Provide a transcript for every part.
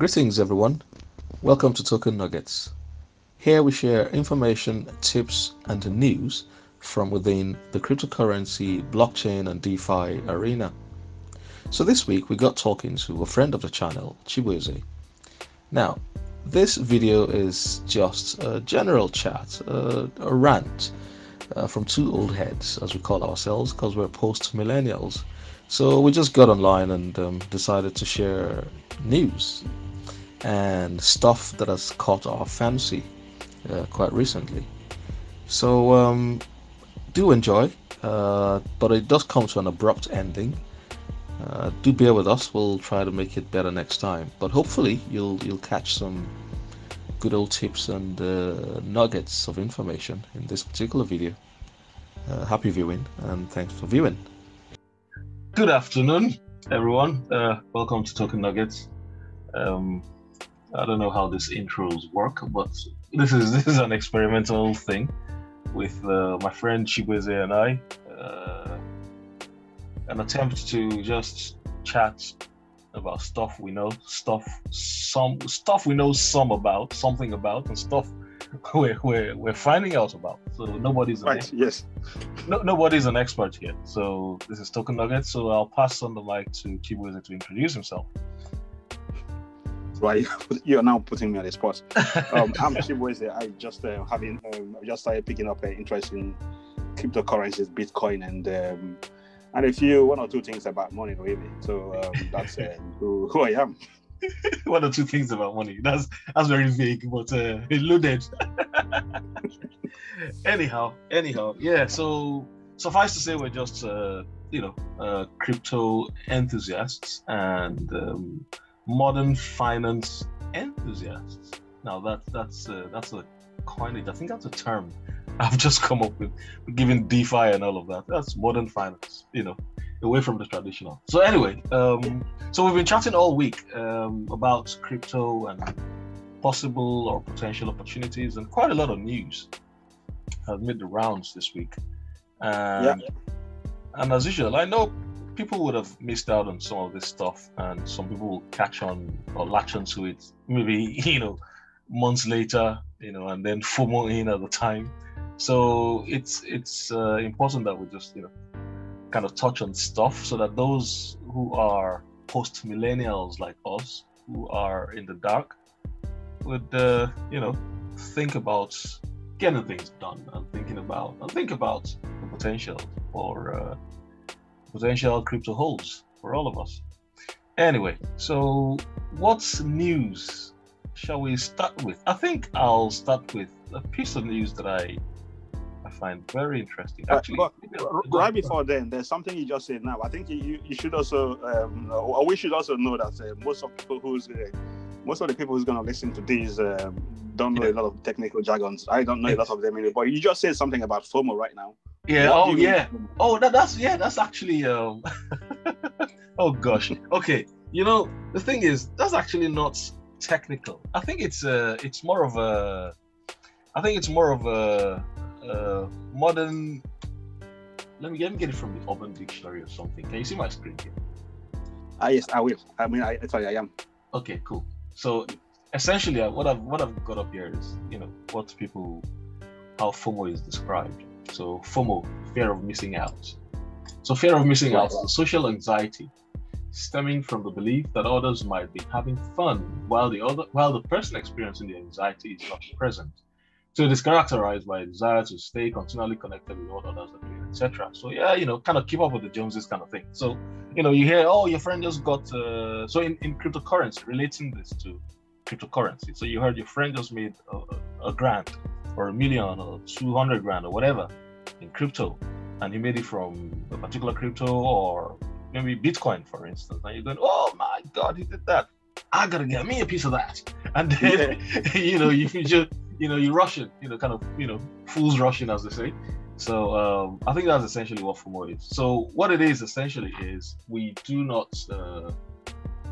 Greetings, everyone. Welcome to Token Nuggets. Here we share information, tips, and news from within the cryptocurrency, blockchain, and DeFi arena. So this week we got talking to a friend of the channel, Chibueze. Now, this video is just a general chat, a rant from two old heads, as we call ourselves, because we're post-millennials. So we just got online and decided to share news and stuff that has caught our fancy quite recently. So do enjoy, but it does come to an abrupt ending. Do bear with us. We'll try to make it better next time. But hopefully you'll catch some good old tips and nuggets of information in this particular video. Happy viewing and thanks for viewing. Good afternoon, everyone. Welcome to Token Nuggets. I don't know how these intros work, but this is an experimental thing with my friend Chibueze and I. An attempt to just chat about stuff we know, stuff we know something about, and stuff we're finding out about. So nobody's nobody's an expert here. So this is Token Nuggets. So I'll pass on the mic to Chibueze to introduce himself. Right, you're now putting me on the spot. I'm Chibueze. I just started picking up an interest in cryptocurrencies, Bitcoin, and a few one or two things about money, really. So that's who I am. One or two things about money. That's very vague, but loaded. Anyhow, yeah. So suffice to say, we're just crypto enthusiasts and modern finance enthusiasts. Now that's a coinage. I think that's a term I've just come up with, given DeFi and all of that. That's modern finance, away from the traditional. So anyway, so we've been chatting all week about crypto and possible or potential opportunities, and quite a lot of news has made the rounds this week. And as usual, I know people would have missed out on some of this stuff, and some people will catch on or latch onto it maybe months later, and then FOMO in at the time. So it's important that we just kind of touch on stuff so that those who are post millennials like us, who are in the dark, would think about getting things done and think about the potential for potential crypto holds for all of us. Anyway, so what's news shall we start with? I think I'll start with a piece of news that I find very interesting. Actually, right before then, there's something you just said now. I think you should also, or we should also know that most of the people who's going to listen to these don't know a lot of technical jargons. I don't know a lot of them anymore. But you just said something about FOMO right now. Yeah. That's actually. Oh gosh. Okay. The thing is, that's actually not technical. I think it's more of a modern. Let me get it from the Urban Dictionary or something. Can you see my screen here? Yes, I will. I mean, I am. Okay, cool. So essentially, what I've got up here is how FOMO is described. So FOMO, fear of missing out. So fear of missing out is social anxiety stemming from the belief that others might be having fun while the person experiencing the anxiety is not present. So it is characterized by a desire to stay continually connected with what others are doing, etc. So kind of keep up with the Joneses kind of thing. So you hear, oh, your friend just got so in cryptocurrency, relating this to cryptocurrency. So you heard your friend just made a grant or $1 million or 200 grand or whatever in crypto, and he made it from a particular crypto or maybe Bitcoin, for instance. And you're going, oh my God, he did that. I gotta get me a piece of that. And then you rush it, fools rushing, as they say. So I think that's essentially what FOMO is. So what it is essentially is we do not,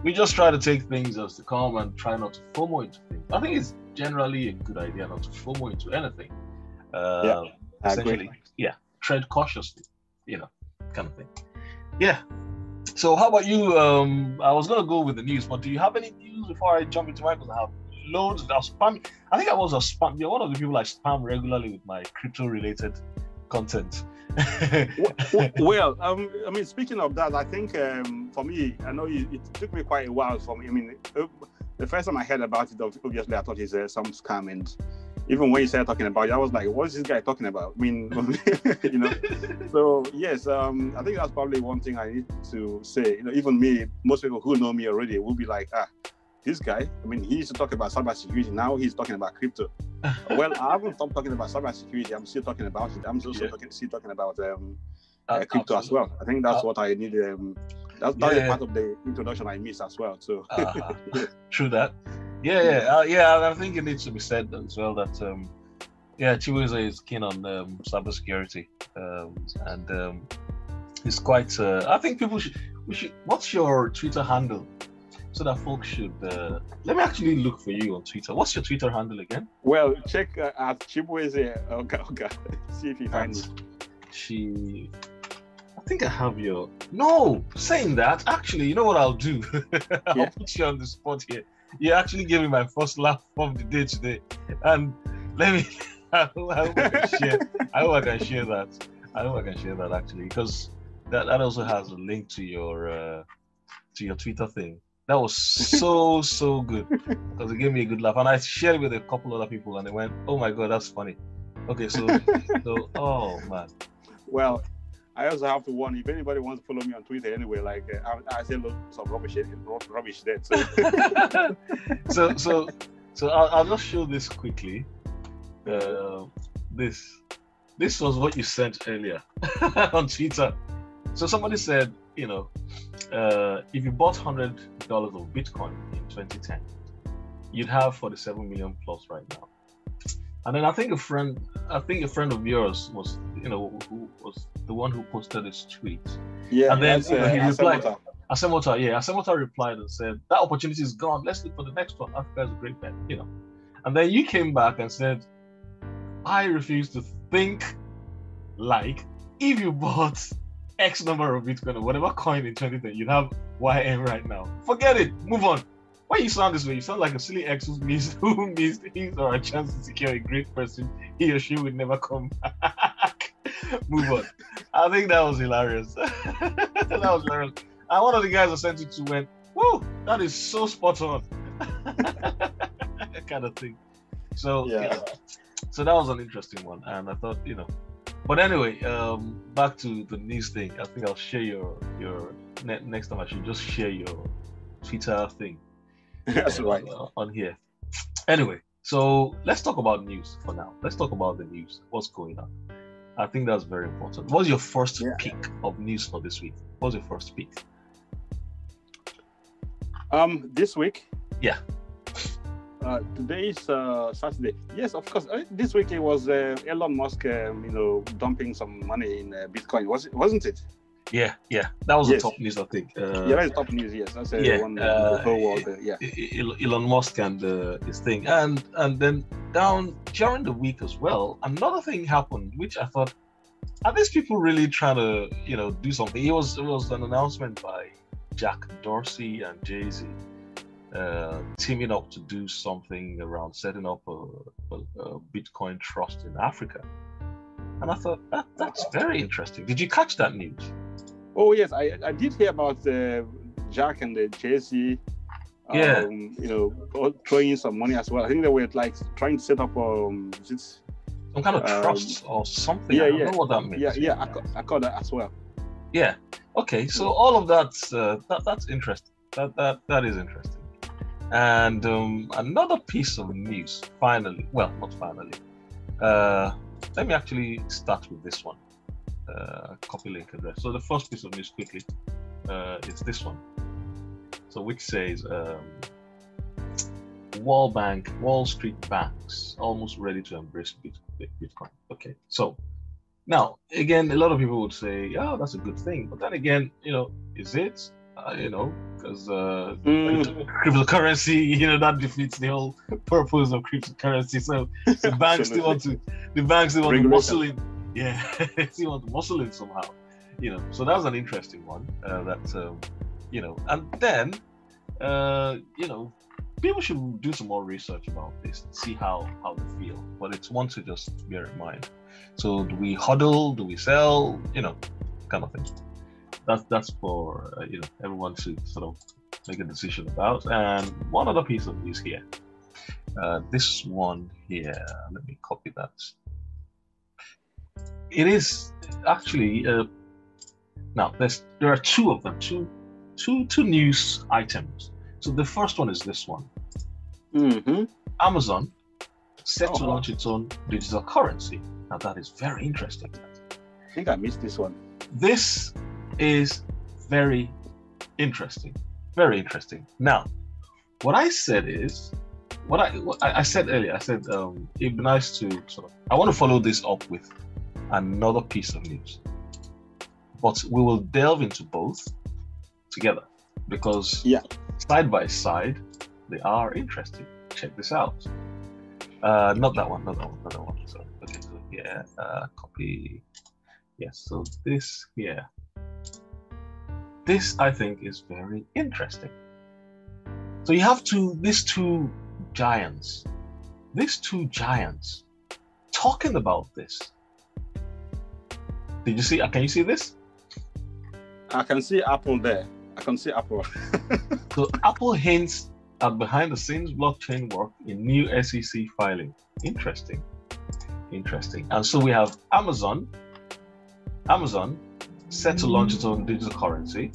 we just try to take things as they come and try not to FOMO into things. I think it's generally a good idea not to FOMO into anything. Essentially, tread cautiously, kind of thing. Yeah. So how about you? I was gonna go with the news, but do you have any news before I jump into mine? Because I have loads. I spam. I think I was a spam. You're one of the people I spam regularly with my crypto-related content. Well, I mean, speaking of that, I think for me, I know it took me quite a while for me. I mean, the first time I heard about it, obviously, I thought it's some scam, and even when you started talking about it, I was like, "What is this guy talking about?" I mean, you know. So yes, I think that's probably one thing I need to say. You know, even me, most people who know me already will be like, this guy, I mean, he used to talk about cybersecurity. Now he's talking about crypto. Well, I haven't stopped talking about cybersecurity. I'm still talking about it. I'm still talking about crypto as well. I think that's what I need. That's part of the introduction I missed as well. So true that. I think it needs to be said as well that Chibueze is keen on cybersecurity, and he's quite. I think people should. What's your Twitter handle? So that folks should let me actually look for you on Twitter. What's your Twitter handle again? Well, check at Chibueze. Okay. See if you find it. I think I have your. No, saying that, actually, you know what I'll do? I'll put you on the spot here. You actually gave me my first laugh of the day today, and let me. I hope I can share that. I hope I can share that actually, because that also has a link to your Twitter thing. That was so good because it gave me a good laugh, and I shared it with a couple other people, and they went, "Oh my god, that's funny." Okay, so oh man. Well, I also have to warn if anybody wants to follow me on Twitter anyway. Like I say lots of rubbish there. So I'll just show this quickly. This was what you sent earlier on Twitter. So somebody said, you know, if you bought $100 of Bitcoin in 2010, you'd have 47 million plus right now. And then I think a friend of yours was, you know, who was the one who posted this tweet. Yeah. And then he replied, Asemota replied and said, that opportunity is gone. Let's look for the next one. Africa is a great bet, you know. And then you came back and said, I refuse to think like if you bought X number of Bitcoin or whatever coin in 2010, you'd have YM right now. Forget it. Move on. Why you sound this way? You sound like a silly ex who missed his or her chance to secure a great person he or she would never come back. Move on. I think that was hilarious. And one of the guys I sent it to went, whoa, that is so spot on. Kind of thing. So so that was an interesting one, and I thought, you know. But anyway, back to the news thing. I think I'll share your next time. I should just share your Twitter thing. That's right. On here. Anyway, so let's talk about news for now. Let's talk about the news. What's going on? I think that's very important. What's your first pick of news for this week? What's your first pick? This week? Yeah. Today is Saturday. Yes, of course. This week it was Elon Musk, dumping some money in Bitcoin. Wasn't it? Yeah. That was the top news, I think. That's top news. Yes, that's one the whole world. Elon Musk and his thing, and then down during the week as well. Another thing happened, which I thought, are these people really trying to do something? It was an announcement by Jack Dorsey and Jay-Z. Teaming up to do something around setting up a Bitcoin trust in Africa, and I thought that's very interesting. Did you catch that news? Oh yes, I did hear about Jack and the Jay-Z. Throwing some money as well. I think they were like trying to set up some kind of trust or something. I don't know what that means. I caught that as well. Yeah. Okay. So all of that's interesting. That is interesting. And another piece of news, finally, well, not finally. Let me actually start with this one. Copy link address. So the first piece of news quickly is this one. So which says Wall Street banks almost ready to embrace Bitcoin. Okay. So now again, a lot of people would say, "Oh, that's a good thing," but then again, is it? Because cryptocurrency, that defeats the whole purpose of cryptocurrency. So the banks still want to muscle in. Yeah, they still want to muscle in somehow. So that's an interesting one. And then, people should do some more research about this and see how they feel. But it's one to just bear in mind. So do we hodl? Do we sell? Kind of thing. That's for everyone to sort of make a decision about. And one other piece of news here. This one here. Let me copy that. It is actually now there are two of them. Two news items. So the first one is this one. Mm-hmm. Amazon set to launch its own digital currency. Now that is very interesting. I think I missed this one. This is very interesting. Very interesting. Now, what I said is, what I said earlier, I said it'd be nice to I want to follow this up with another piece of news. But we will delve into both together because side by side, they are interesting. Check this out. Not that one. So, okay, so here, copy. Yes, so this here. This, I think, is very interesting. So you have these two giants talking about this. Did you see? Can you see this? I can see Apple there. I can see Apple. So Apple hints at behind-the-scenes blockchain work in new SEC filing. Interesting. And so we have Amazon set to launch its own digital currency,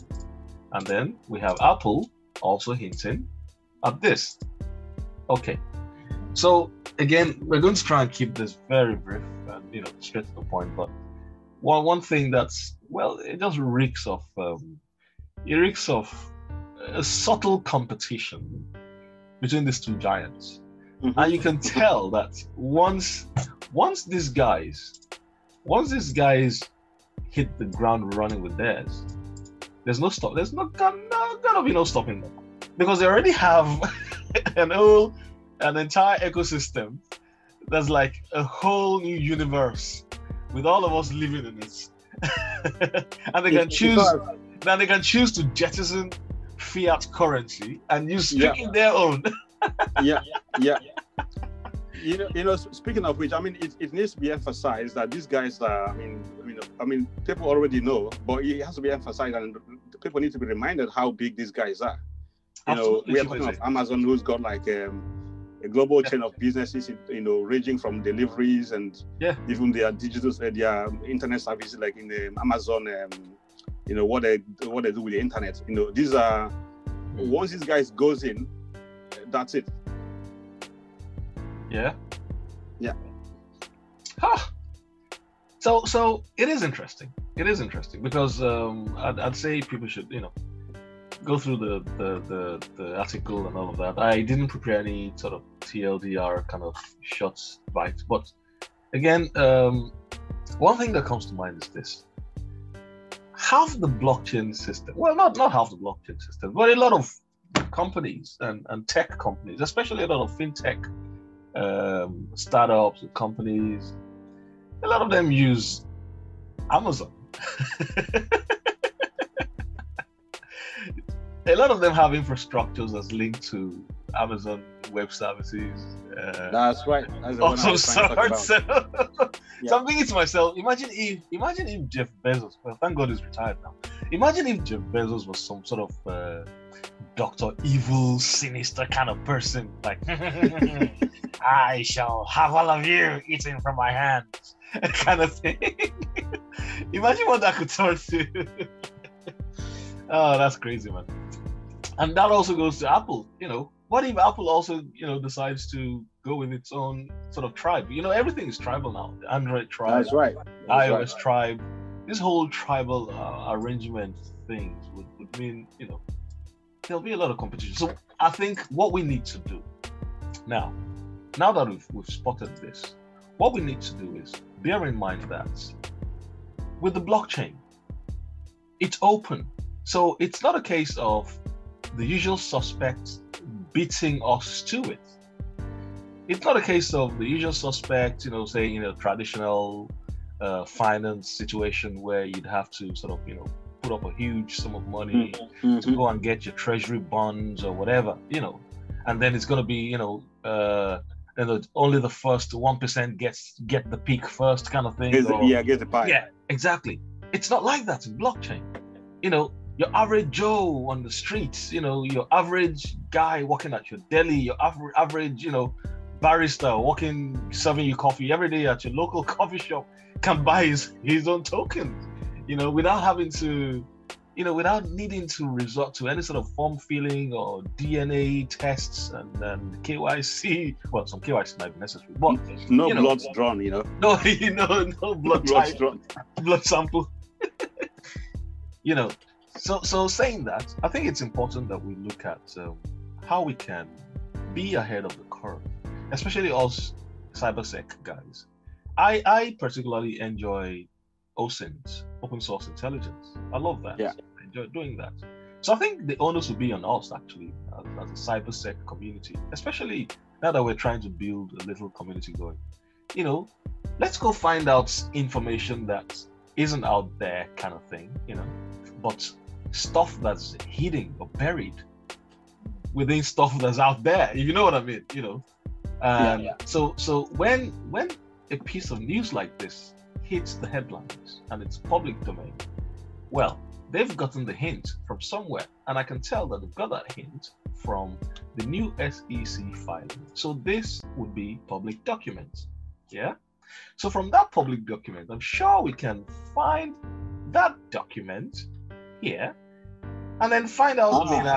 and then we have Apple also hinting at this. Okay, so again, we're going to try and keep this very brief and straight to the point. But one thing that's it just reeks of a subtle competition between these two giants. Mm-hmm. And you can tell that once these guys hit the ground running with theirs, there's no stop. There's gonna be no stopping them, because they already have an entire ecosystem that's like a whole new universe with all of us living in it. And they can choose to jettison fiat currency and use their own. Yeah. Speaking of which, it needs to be emphasized that these guys are. People already know, but it has to be emphasized, and people need to be reminded how big these guys are. We are talking of Amazon, who's got like a global chain of businesses, ranging from deliveries and even their digital, their internet services, like in the Amazon, what they do with the internet. These are once these guys goes in, that's it. Yeah. So it is interesting. Because I'd say people should go through the article and all of that. I didn't prepare any sort of TLDR kind of shots bites, but again, one thing that comes to mind is this: half the blockchain system, well, not half the blockchain system, but a lot of companies and tech companies, especially a lot of fintech startups, companies, a lot of them use Amazon. A lot of them have infrastructures that's linked to Amazon Web Services. That's right. That's of some sort. So I'm thinking to myself, imagine if Jeff Bezos, well, thank God he's retired now. Imagine if Jeff Bezos was some sort of Dr. Evil, sinister kind of person, like, I shall have all of you eating from my hands, kind of thing. Imagine what that could turn to. Oh, that's crazy, man. And that also goes to Apple. What if Apple also, decides to go with its own sort of tribe? Everything is tribal now. The Android tribe, that's right. iOS tribe. This whole tribal arrangement things would mean, there'll be a lot of competition. So I think what we need to do now that we've spotted this, what we need to do is bear in mind that with the blockchain, it's open. So it's not a case of the usual suspects beating us to it. It's not a case of the usual suspects, saying, traditional finance situation where you'd have to sort of, put up a huge sum of money to go and get your treasury bonds or whatever, and then it's going to be, only the first 1% get the peak first kind of thing. Get the pie. Yeah, exactly. It's not like that in blockchain. Your average Joe on the streets, your average guy working at your deli, your average, barista working, serving you coffee every day at your local coffee shop can buy his own tokens, without having to, without needing to resort to any sort of form filling or DNA tests and KYC. Well, some KYC might be necessary, but no blood's drawn, No, no blood type, blood sample. So saying that, I think it's important that we look at how we can be ahead of the curve, especially us cybersec guys. I particularly enjoy OSINT, open source intelligence. I love that. Yeah. I enjoy doing that. So I think the onus will be on us actually as a cybersec community, especially now that we're trying to build a little community going. Let's go find out information that isn't out there kind of thing, but stuff that's hidden or buried within stuff that's out there. You know what I mean? So when a piece of news like this hits the headlines and it's public domain, well, they've gotten the hint from somewhere, and I can tell that they've got that hint from the new SEC filing. So this would be public documents. Yeah. So from that public document, I'm sure we can find that document here, and then find out the main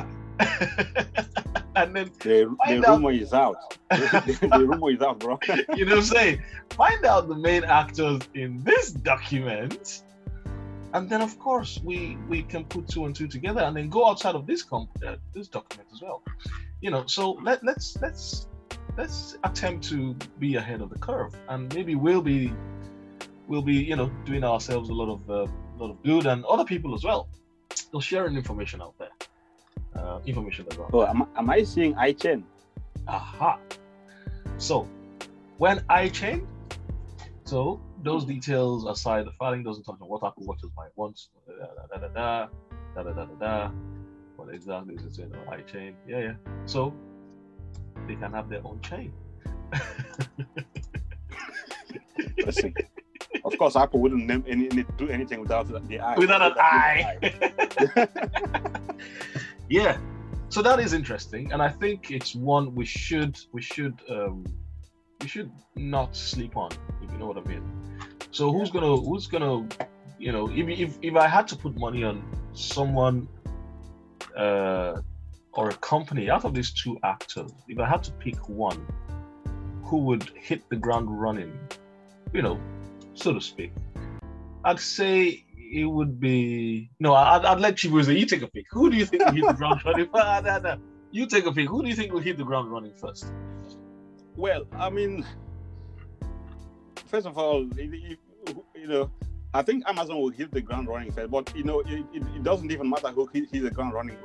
and then the rumor is out. The rumor is out, bro. You know what I'm saying? Find out the main actors in this document, and then of course we can put 2 and 2 together, and then go outside of this document as well. So let's attempt to be ahead of the curve, and maybe we'll be doing ourselves a lot of good, and other people as well. So sharing information out there, information that's out there. Am I seeing iChain? Aha. So when iChain, so those details aside, the filing doesn't touch on what Apple Watches might want. What exactly is it saying on iChain? Yeah. So they can have their own chain. Listen, of course, Apple wouldn't do anything without the I. Without an I. Yeah. So that is interesting, and I think it's one we should not sleep on, if you know what I mean. So who's gonna if I had to put money on someone or a company out of these 2 actors, if I had to pick one who would hit the ground running, so to speak, I'd say it would be I'd let you say, you take a pick. Who do you think will hit the ground running? No. You take a pick. Who do you think will hit the ground running first? Well, I mean, first of all, I think Amazon will hit the ground running first, but it doesn't even matter who hit the ground running.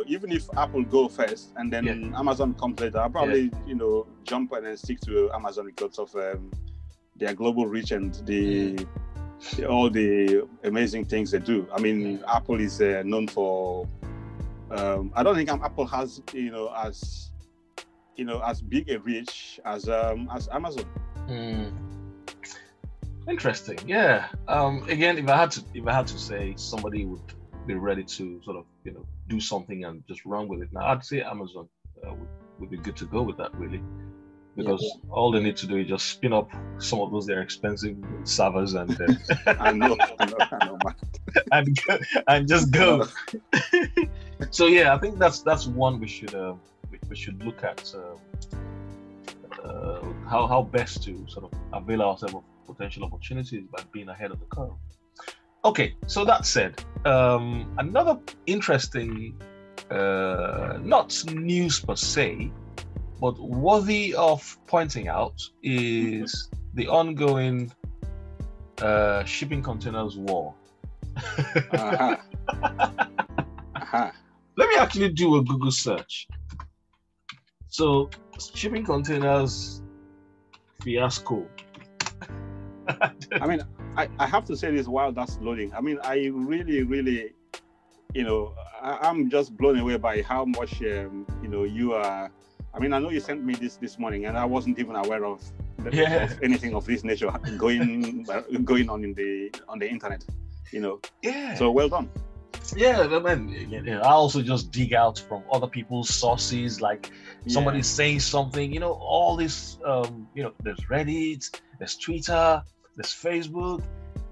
Even if Apple go first and then Amazon comes later, I'll probably jump and then stick to Amazon because of their global reach and all the amazing things they do. I mean, Apple is known for. I don't think Apple has as big a reach as Amazon. Interesting. Yeah. Again, if I had to say somebody would be ready to sort of do something and just run with it, now I'd say Amazon would be good to go with that, really, because all they need to do is just spin up some of those their expensive servers and I know, man. and just go. So yeah, I think that's one we should look at how best to sort of avail ourselves of potential opportunities by being ahead of the curve. Okay, so that said, another interesting, not news per se, but worthy of pointing out is the ongoing shipping containers war. Let me actually do a Google search. So, shipping containers fiasco. I mean, I have to say this while that's loading. I mean, I really, I'm just blown away by how much, you are. I mean, I know you sent me this morning, and I wasn't even aware of anything of this nature going on in the internet. Yeah. So well done. Yeah, I mean, I also just dig out from other people's sources, like somebody saying something, all this, there's Reddit, there's Twitter, there's Facebook.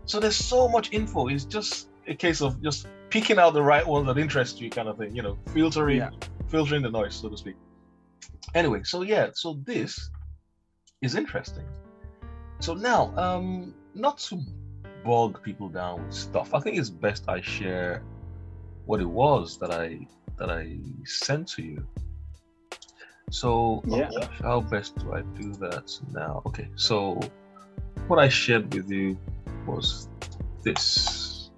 So there's so much info. It's just a case of just picking out the right ones that interest you, kind of thing, filtering the noise, so to speak. Anyway, so this is interesting. So now, not to bog people down with stuff, I think it's best I share what it was that I sent to you. So how best do I do that now? Okay, so what I shared with you was this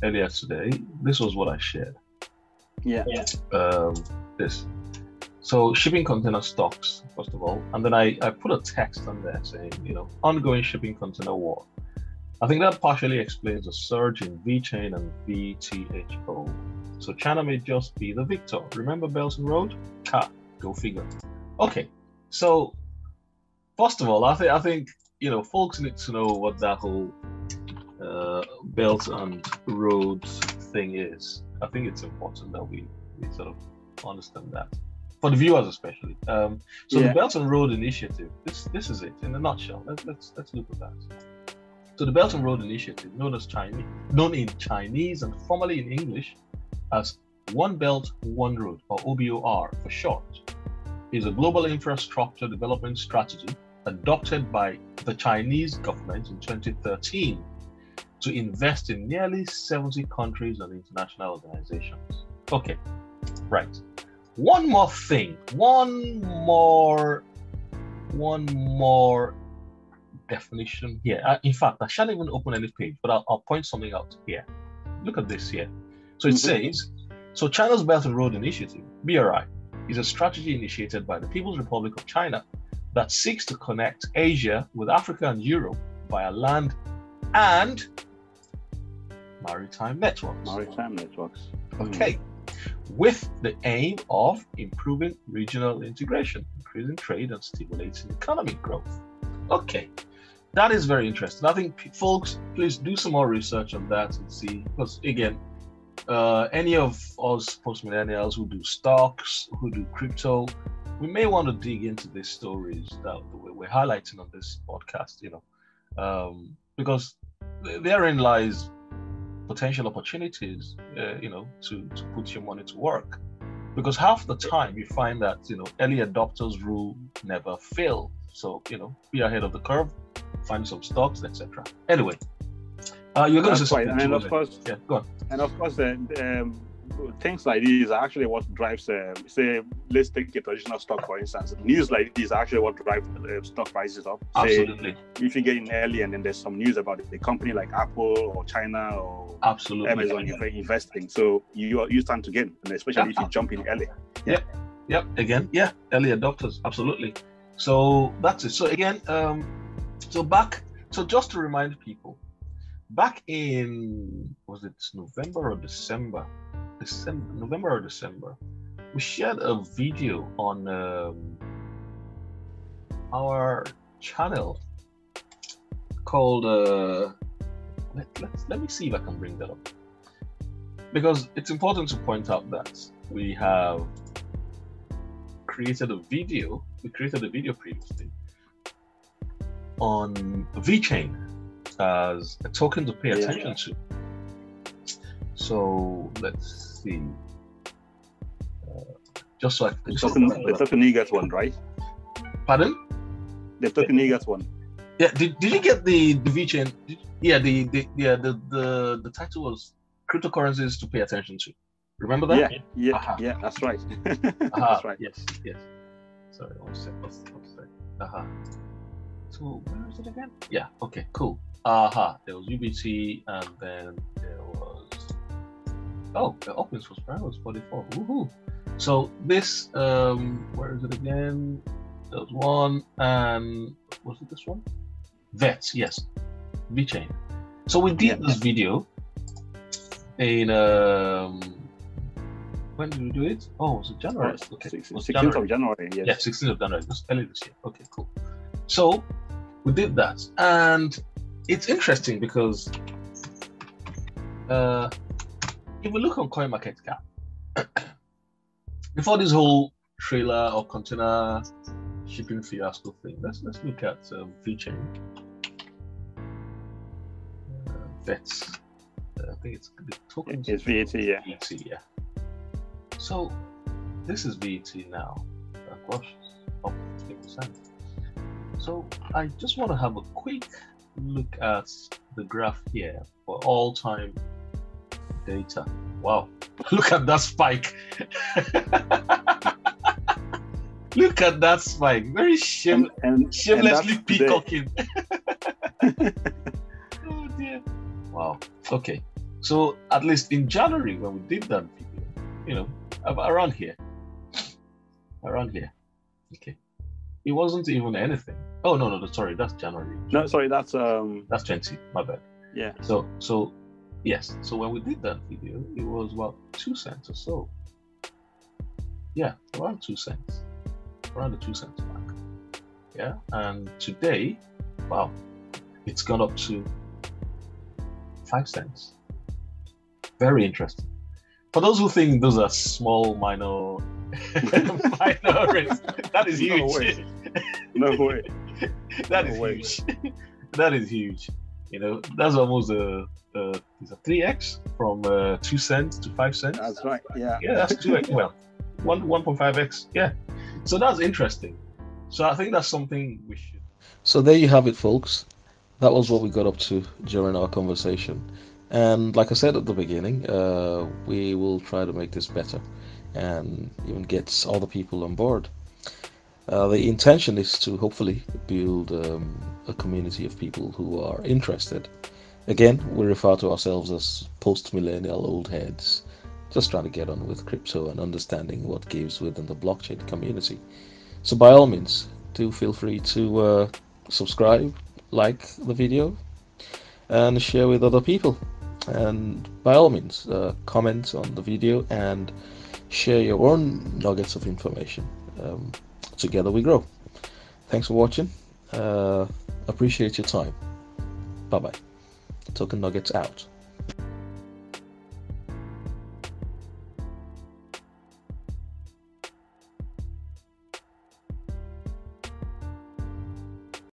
earlier today. This was what I shared. This. So shipping container stocks, first of all, and then I put a text on there saying, ongoing shipping container war. I think that partially explains the surge in VeChain and VTHO. So China may just be the victor. Remember Belt and Road? Go figure. Okay, so first of all, I think folks need to know what that whole Belt and Road thing is. I think it's important that we sort of understand that, for the viewers especially. The Belt and Road Initiative. This is it in a nutshell. Let's look at that. So the Belt and Road Initiative, known in Chinese and formally in English as One Belt, One Road, or OBOR for short, is a global infrastructure development strategy adopted by the Chinese government in 2013 to invest in nearly 70 countries and international organizations. Okay, right. One more thing, one more definition here. In fact, I shan't even open any page, but I'll point something out here. Look at this here. So it says, so China's Belt and Road Initiative, BRI, is a strategy initiated by the People's Republic of China that seeks to connect Asia with Africa and Europe via land and maritime networks. Okay. With the aim of improving regional integration, increasing trade, and stimulating economic growth. Okay. That is very interesting. I think folks, please do some more research on that and see, because again, any of us post-millennials who do stocks, who do crypto, we may want to dig into these stories that we're highlighting on this podcast, because therein lies potential opportunities, to put your money to work. Because half the time you find that, early adopters rule never fail. So, be ahead of the curve, find some stocks, etc. Anyway, you're going to say something. And of course, go on. And of course, things like these are actually what drives, say, let's take a traditional stock, for instance. News like these are actually what drive stock prices up. Absolutely. Say, if you get in early and then there's some news about a company like Apple or China or Amazon investing, so you stand to gain, and especially if you jump in early. Yep. Again, early adopters, absolutely. So that's it. So again, so just to remind people, back in, was it November or December? November or December, we shared a video on our channel called let me see if I can bring that up, because it's important to point out that we have created a video. We created a video previously on VeChain as a token to pay attention to. So let's see. Just so I can the token you got one, right? Pardon? The token you got one. Yeah. Did you get the VeChain? The title was cryptocurrencies to pay attention to. Remember that? Yeah, that's right. That's right. Yes. Sorry, one sec. So where is it again? Yeah. Okay. Cool. There was UBT, and then there was the open source price was 44. Woohoo! So this where is it again? There was one, and was it this one? VET, yes. VeChain. So we did this video in when did we do it? Oh, was it January? Okay, 16th of January. Yes. Yeah, 16th of January. Just early this year. Okay, cool. So we did that, and it's interesting because if we look on CoinMarketCap, before this whole trailer or container shipping fiasco thing, let's look at VeChain. VETs. I think it's the token. It's VET, yeah. VET, yeah. So this is VET now. Gosh, up 50%. So I just want to have a quick look at the graph here for all-time data. Wow, look at that spike. Look at that spike. Very shamelessly peacocking. Oh dear. Wow. Okay. So at least in January when we did that video, you know, around here. Okay. It wasn't even anything. Oh no, sorry, that's January. No, sorry, that's 20. My bad. Yeah. So yes. So when we did that video, it was about 2 cents or so. Yeah, around 2 cents. Around the 2 cents mark. Yeah. And today, wow, it's gone up to 5 cents. Very interesting. For those who think those are small, minor rates, that is huge. No way. That is huge. That is huge. You know, that's almost a 3x from 2 cents to 5 cents. That's right. Yeah. Yeah, that's 2x. Well, 1.5x. Yeah. So that's interesting. So I think that's something we should. So there you have it, folks. That was what we got up to during our conversation. And like I said at the beginning, we will try to make this better and even get other people on board. The intention is to hopefully build a community of people who are interested. Again, we refer to ourselves as post-millennial old heads, just trying to get on with crypto and understanding what gives within the blockchain community. So by all means, do feel free to subscribe, like the video, and share with other people. And by all means, comment on the video and share your own nuggets of information. Together we grow. Thanks for watching. Appreciate your time. Bye bye. Token Nuggets out.